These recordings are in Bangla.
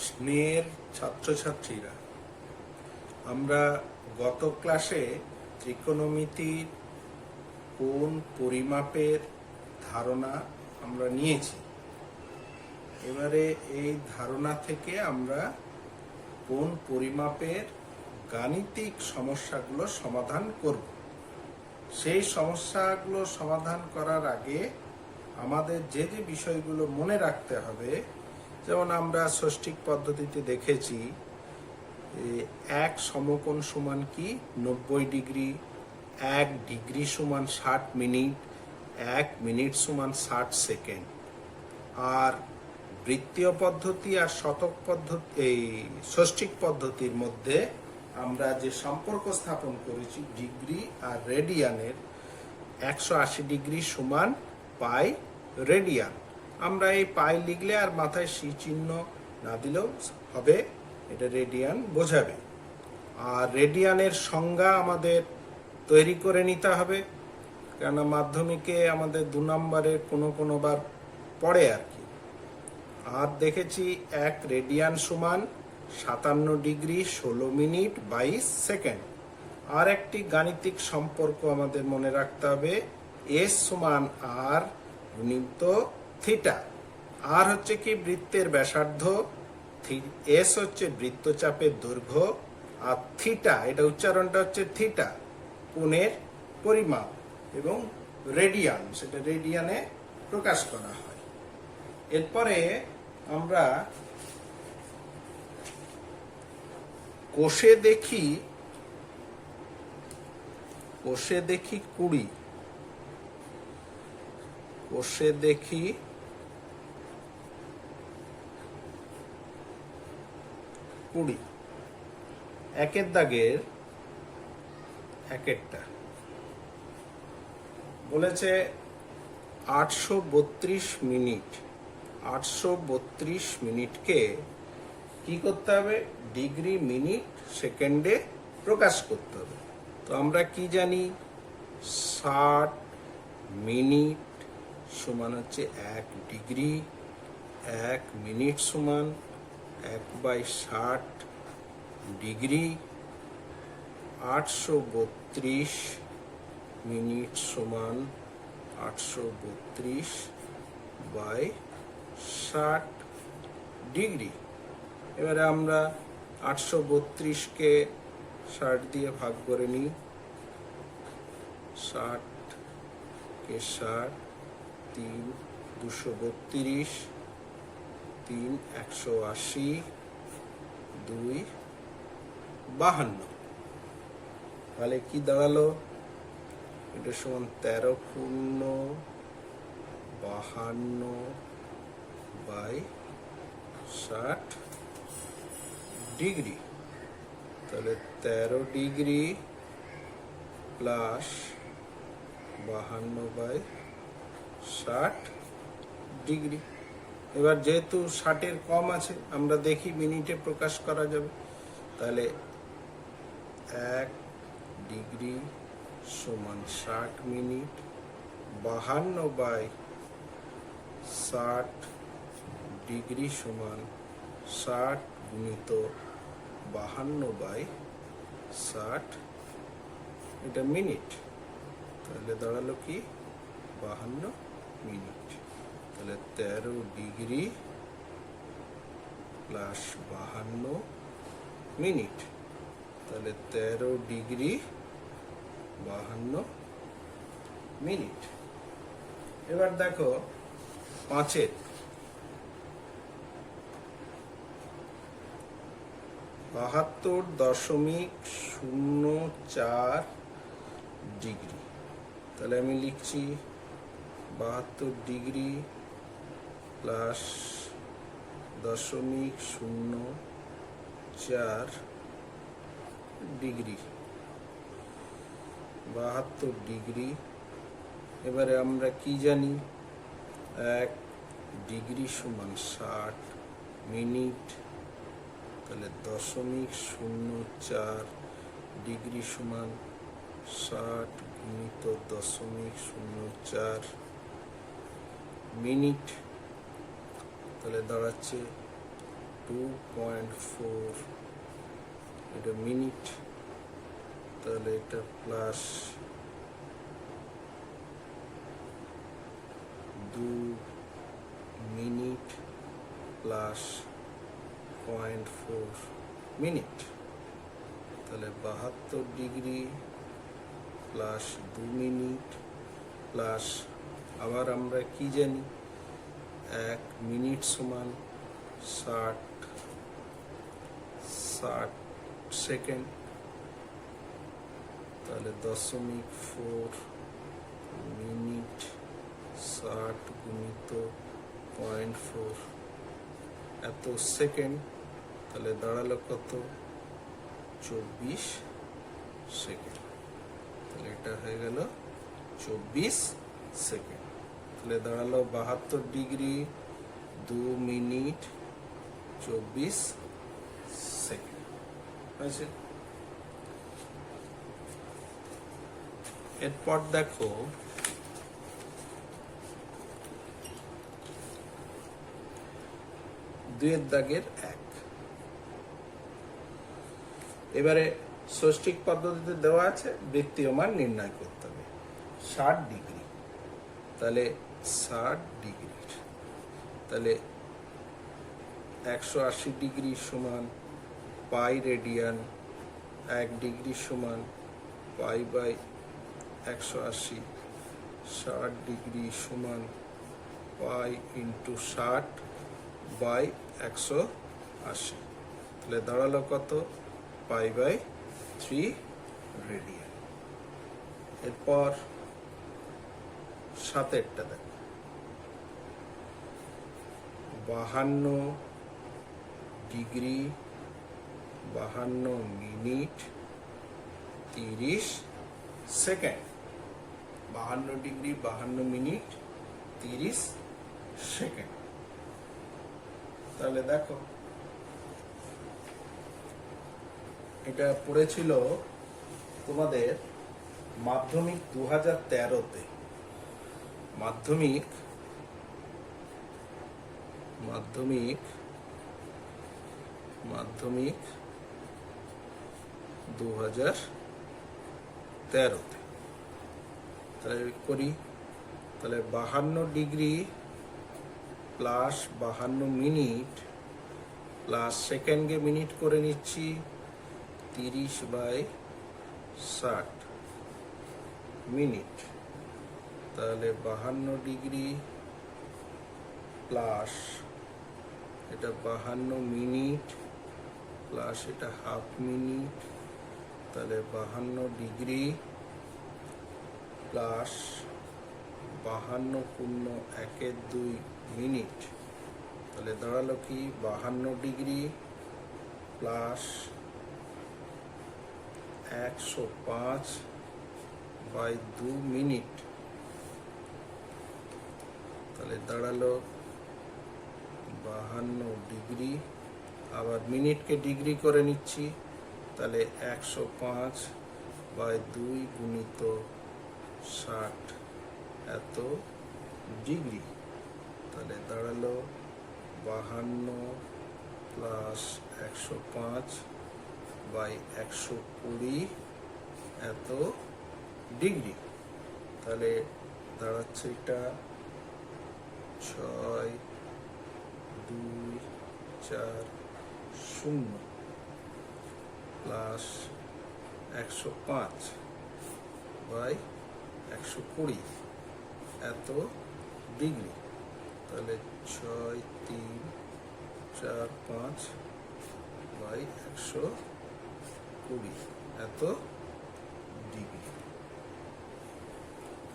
স্নেহের ছাত্রছাত্রীরা, আমরা গত ক্লাসে ত্রিকোণমিতির কোণ পরিমাপের ধারণা আমরা নিয়েছি। এবারে এই ধারণা থেকে আমরা কোণ পরিমাপের গাণিতিক সমস্যাগুলো সমাধান করব। সেই সমস্যাগুলো সমাধান করার আগে আমাদের যে যে বিষয়গুলো মনে রাখতে হবে, যেমন আমরা ষষ্ঠিক পদ্ধতিতে দেখেছি 1 সমকোণ সমান কি 90 ডিগ্রি, 1 ডিগ্রি সমান 60 মিনিট, 1 মিনিট সমান 60 সেকেন্ড। আর বৃত্তীয় পদ্ধতি আর শতক পদ্ধতি, এই ষষ্ঠিক পদ্ধতির মধ্যে আমরা যে সম্পর্ক স্থাপন করেছি ডিগ্রি আর রেডিয়ানের, 180 ডিগ্রি সমান পাই রেডিয়ান। আমরা এই পাই লিখলে আর মাথায় সি চিহ্ন না দিলেও হবে, এটা রেডিয়ান বোঝাবে। আর রেডিয়ানের সংজ্ঞা আমাদের তৈরি করে নিতে হবে, কেননা মাধ্যমিকে আমাদের 2 নম্বরের কোনো বার পড়ে আর কি। আর দেখেছি 1 রেডিয়ান সমান 57 ডিগ্রি 16 মিনিট 22 সেকেন্ড। আর একটি গাণিতিক সম্পর্ক আমাদের মনে রাখতে হবে, এস সমান আর গুণিত থিটা। আর হচ্ছে কি বৃত্তের ব্যাসার্ধ, এস হচ্ছে বৃত্তচাপের দৈর্ঘ্য, আর থিটা, এটা উচ্চারণটা হচ্ছে থিটা, কোণের পরিমাপ, এবং রেডিয়ান, সেটা রেডিয়ানে প্রকাশ করা হয়। এরপরে আমরা কোষে দেখি 20, কোষে দেখি 20, একের দাগের একেরটা বলেছে 832 মিনিট। 832 মিনিটকে কি করতে হবে? ডিগ্রি মিনিট সেকেন্ডে প্রকাশ করতে হবে। তো আমরা কি জানি, 60 মিনিট সমান হচ্ছে 1 ডিগ্রি, 1 মিনিট সমান 1/60 ডিগ্রি, 832 মিনিট সমান 832/60 ডিগ্রি। এবারে আমরা 832কে 60 দিয়ে ভাগ করে নিই। 60 কে 60, 3 232, 3 180, 2 52। তাহলে কি দাঁড়ালো? এটা সমান 13 পূর্ণ 52/60 ডিগ্রি। তাহলে 13 ডিগ্রি প্লাস 52/60 ডিগ্রি। এবার যেহেতু 60-এর কম আছে, আমরা দেখি মিনিটে প্রকাশ করা যাবে। তাহলে 1 ডিগ্রি সমান 60 মিনিট, 52/60 ডিগ্রি সমান 60 গুণিত 52/60, এটা মিনিট। তাহলে দাঁড়ালো কি 52 মিনিট। তাহলে 13 ডিগ্রি প্লাস 52 মিনিট, তাহলে 13 ডিগ্রি 52 মিনিট। এবার দেখো 5-এর 72.04 ডিগ্রি। তাহলে আমি লিখছি 72 ডিগ্রি প্লাস 0.04 ডিগ্রি, 72 ডিগ্রি। এবারে আমরা কি জানি, 1 ডিগ্রি সমান 60 মিনিট, তাহলে 0.04 ডিগ্রি সমান 60 গুণিত 0.04 মিনিট। তাহলে দাঁড়াচ্ছে 2.4, এটা মিনিট, তাহলে এটা প্লাস 2 মিনিট প্লাস 0.4 মিনিট, তাহলে 72 ডিগ্রি প্লাস 2 মিনিট প্লাস, আবার আমরা কি জানি 1 মিনিট সমান 60 সেকেন্ড, তাহলে 0.4 মিনিট 60 গুণিত 0.4 এত সেকেন্ড, তাহলে দাঁড়ালো কত 24 সেকেন্ড, তাহলে এটা হয়ে গেল 24 সেকেন্ড, তাহলে দাঁড়ালো 72 ডিগ্রি 2 মিনিট 24 সেকেন্ড হয়েছে। এরপর দেখো দুইয়ের দাগের 1, এবারে ষষ্ঠিক পদ্ধতিতে দেওয়া আছে বৃত্তীয় মান নির্ণয় করতে হবে 60 ডিগ্রি, তাহলে 60 ডিগ্রি, তাহলে 180 ডিগ্রি সমান পাই রেডিয়ান, 1 ডিগ্রি সমান পাই বাই 180, 60 ডিগ্রি সমান পাই ইন্টু 60 বাই 180, তাহলে দাঁড়ালো কত পাই বাই 3 রেডিয়ান। এরপর 7এরটা দেখ 52 degree 52 minute 30 second, 52 degree 52 minute 30 second, তাহলে দেখো এটা পড়েছিল তোমাদের মাধ্যমিক 2013-তে, মাধ্যমিক 2013-তে, তাহলে করি, তাহলে 52 ডিগ্রি প্লাস 52 মিনিট প্লাস সেকেন্ডকে মিনিট করে নিচ্ছি 30/60 মিনিট, তাহলে 52 ডিগ্রি প্লাস এটা 52 মিনিট প্লাস এটা হাফ মিনিট, তাহলে 52 ডিগ্রি প্লাস 52 পূর্ণ 1/2 মিনিট, তাহলে দাঁড়ালো কি 52 ডিগ্রি প্লাস 105/2 মিনিট, তাহলে দাঁড়ালো 52 ডিগ্রি, আবার মিনিটকে ডিগ্রি করে নিচ্ছি, তাহলে 105/2 গুণিত 60 এত ডিগ্রি, তাহলে দাঁড়ালো 52 প্লাস 105/120 এত ডিগ্রি, তাহলে দাঁড়াচ্ছে এটা 6240 প্লাস 105/120 এত ডিগ্রি, তাহলে 6345/120 এত ডিগ্রি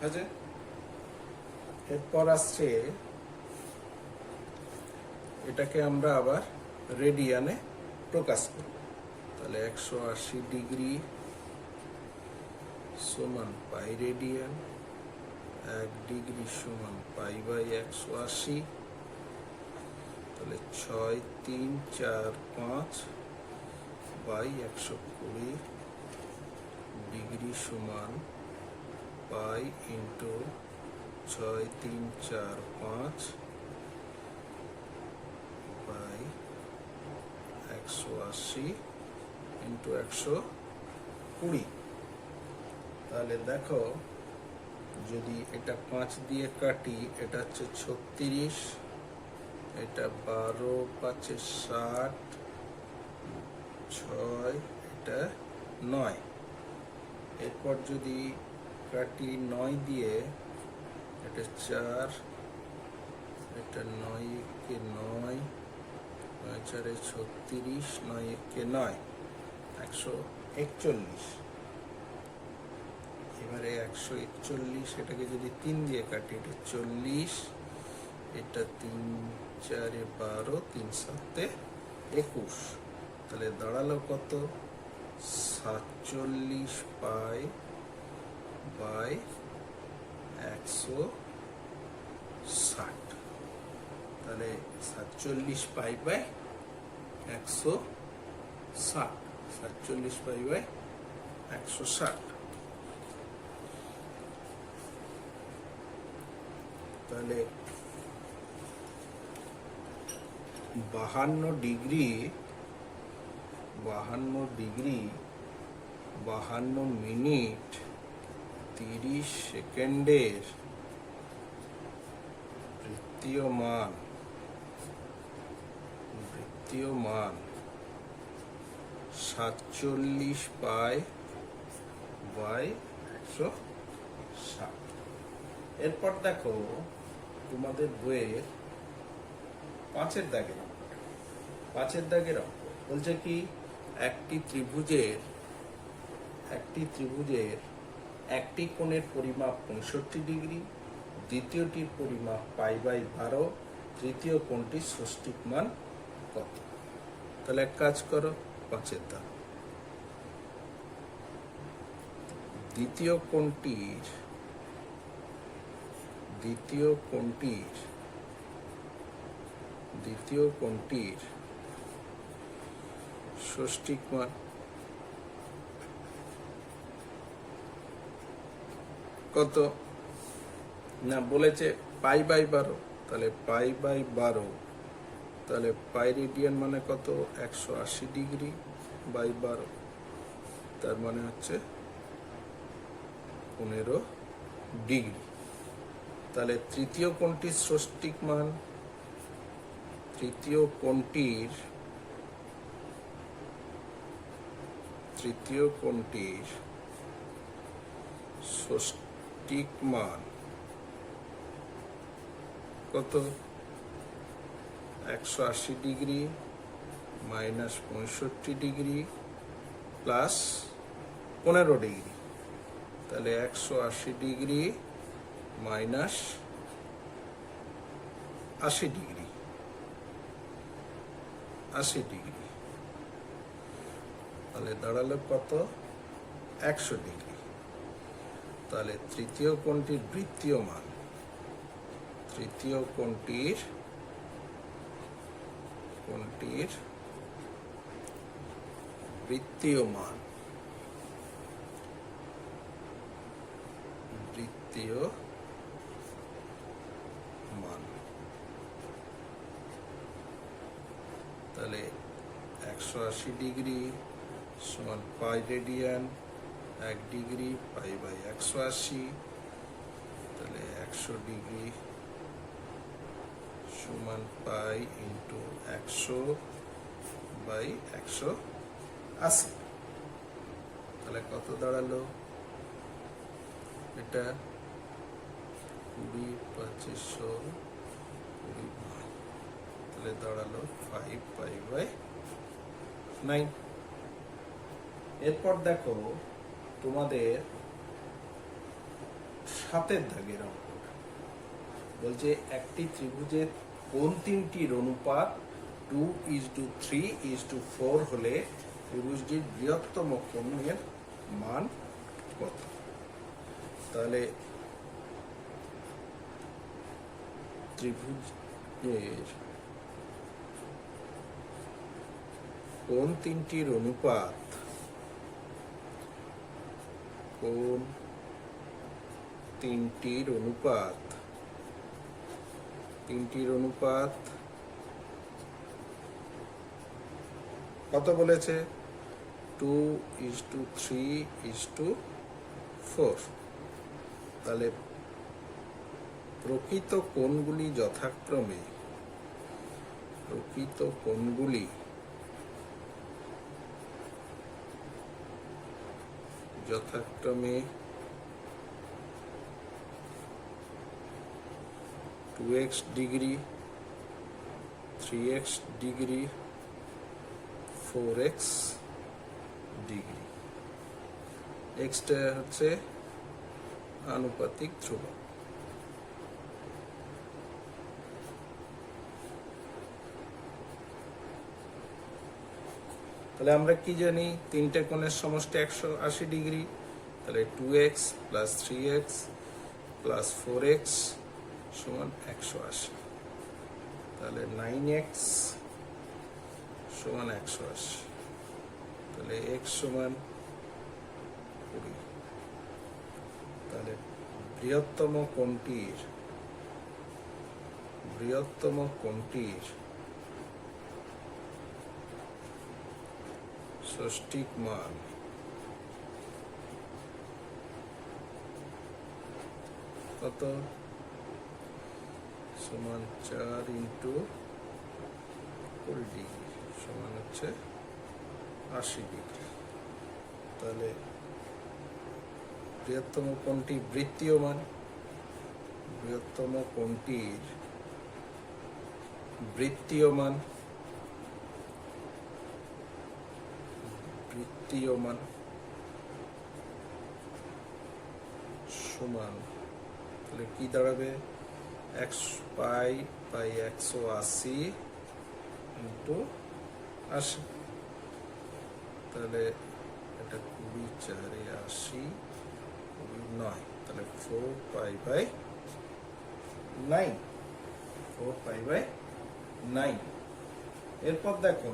আছে। এরপর আসছে এটাকে আমরা আবার রেডিয়ানে প্রকাশ করব, তাহলে 180 ডিগ্রি সমান পাই রেডিয়ান, 1 ডিগ্রি সমান পাই বাই 180, তাহলে 6345/120 ডিগ্রি সমান পাই ইন্টু 6345/120, 180 ইন্টু 120। তাহলে দেখো, যদি এটা 5 দিয়ে কাটি, এটা হচ্ছে 36, এটা 12, 5 60, 6, এটা 9। এরপর যদি কাটি 9 দিয়ে, এটা 4, এটা 9 কে 9, 9 4 36, 9 কে 9, 141। এবারে 141, এটাকে যদি 3 দিয়ে কাটি, এটা 40, এটা 3 4 12, 3 7 21। তাহলে দাঁড়ালো কত? 47 পাই বাই 160। তাহলে 47 পাই বাই 160, 47 পাই বাই 160। তাহলে 52 ডিগ্রি 52 মিনিট 30 সেকেন্ডের বৃত্তীয় মান 47 পাই বাই 160। এরপর দেখো, তোমাদের বইয়ের 5-এর দাগের অঙ্ক। 5-এর দাগের অঙ্ক বলছে কি, একটি ত্রিভুজের একটি কোণের পরিমাপ 65 ডিগ্রি, দ্বিতীয়টির পরিমাপ পাই বাই 12, তৃতীয় কোণটির ষষ্ঠিক মান কত? তাহলে এক কাজ করো, 5-এর দাগ। দ্বিতীয় কোণটির ষষ্ঠিক মান কত? না, বলেছে পাই বাই 12। তাহলে পাই বাই 12, তাহলে পাই রেডিয়ান মানে কত? 180 ডিগ্রি বাই 12, তার মানে হচ্ছে 15 ডিগ্রি। তাহলে তৃতীয় কোণটির ষষ্ঠিক মান, তৃতীয় কোণটির ষষ্ঠিক মান কত? 180 degree minus 65 degree plus 15 degree. তাহলে 180 ডিগ্রি মাইনাস 80 ডিগ্রি, 80 ডিগ্রি। তাহলে দাঁড়ালো কত? 100 ডিগ্রি। তাহলে তৃতীয় কোণটির বৃত্তীয় মান, তৃতীয় কোণটির বৃত্তীয় মান, তাহলে 180 ডিগ্রি সমান pi radian, 1 degree pi by 180। তাহলে 100 ডিগ্রি সমান পাই ইন্টু 100 বাই 180। তাহলে কত দাঁড়ালো? এটা 20 25 20, তাহলে দাঁড়ালো 5 পাই বাই 9। এরপর দেখো, তোমাদের 7-এর দাগের অঙ্কটা বলছে, একটি ত্রিভুজের কোণ তিনটির অনুপাত 2:3:4 হলে ত্রিভুজটির বৃহত্তম কোণের মান কত? তাহলে ত্রিভুজের কোণ তিনটির অনুপাত, কত বলেছে? 2:3:4। তাহলে প্রকৃত কোণগুলি যথাক্রমে যথাক্রমে 2x degree, 3x degree, 4x degree. Extra হচ্ছে আনুপাতিক ধ্রুবক। তাহলে আমরা কি জানি? তিনটে কোণের সমষ্টি 180 ডিগ্রি। তাহলে 2x plus 3x plus 4x সমান 180। তাহলে 9x সমান 180। তাহলে x সমান 20। তাহলে বৃহত্তম কোণটির ষষ্ঠিক মান কত? সমান 4x20 ডিগ্রি সমান হচ্ছে 80 ডিগ্রি। তাহলে বৃহত্তম কোণটি বৃত্তীয়মান, সমান, তাহলে কি দাঁড়াবে? π/180 ইন্টু 80। তাহলে এটা 20 4 80 9। তাহলে 4π/9। এরপর দেখো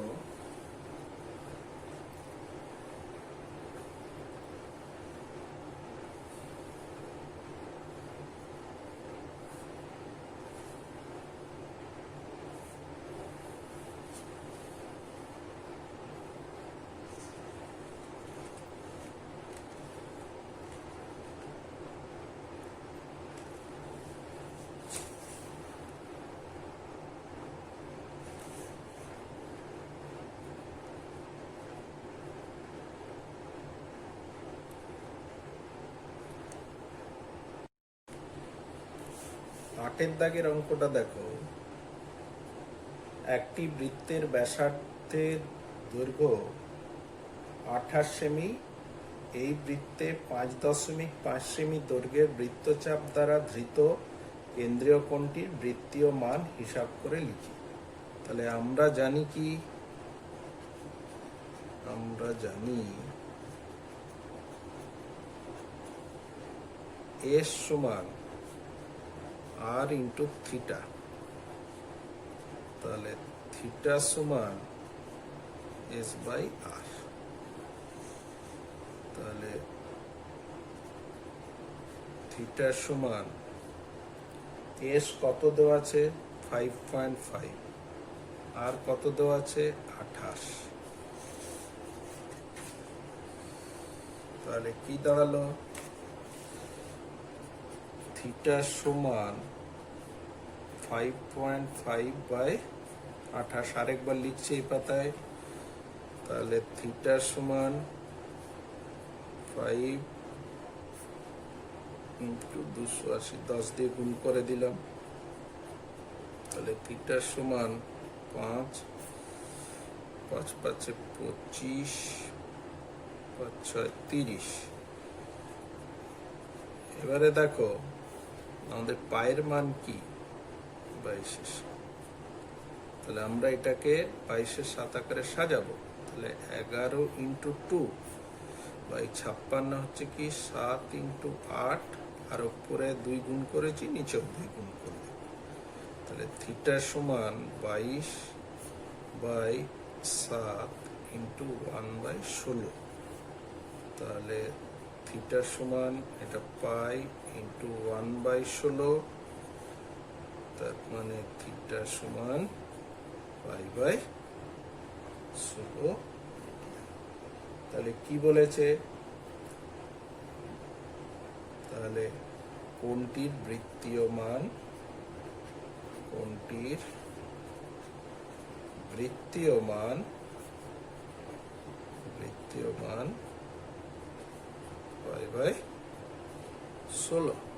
আটের দাগের অঙ্কটা দেখো। একটি বৃত্তের ব্যাসার্ধের দৈর্ঘ্য 28 সেমি। এই বৃত্তে 5.5 সেমি দৈর্ঘ্যের বৃত্তচাপ দ্বারা ধৃত কেন্দ্রীয় কোণটির বৃত্তীয় মান হিসাব করে লিখি। তাহলে আমরা জানি কি? আমরা জানি S সমান r ইন্টু থিটা। তাহলে থিটা সমান S/r। তাহলে থিটা সমান S কত দেওয়া আছে? 5.5। আর কত দেওয়া আছে? 28। তাহলে কি দাঁড়ালো? থিটা সমান 5.5/28। আরেকবার লিখছি এই পাতায়। তাহলে থিটা সমান 5 ইন্টু 280, 10 দিয়ে গুণ করে দিলাম। তাহলে থিটা সমান 5 5 5 25 5 6 30। এবারে দেখো আমাদের পায়ের মান কি? 22। তাহলে আমরা এটাকে 22/7 আকারে সাজাবো। তাহলে 11 ইন্টু 2/56 হচ্ছে কি 7 ইন্টু 8। আর উপরে 2 গুণ করেছি, নিচেও 2 গুণ করলে। তাহলে থিটা সমান 22/7 ইন্টু 1/16। তাহলে থিটা সমান এটা পাই ইন্টু 1/16। তার মানে থিটা সমান π/16 তাহলে কি বলেছে, তাহলে কোনটির বৃত্তীয় মান, কোনটির বৃত্তীয় মান 5/16।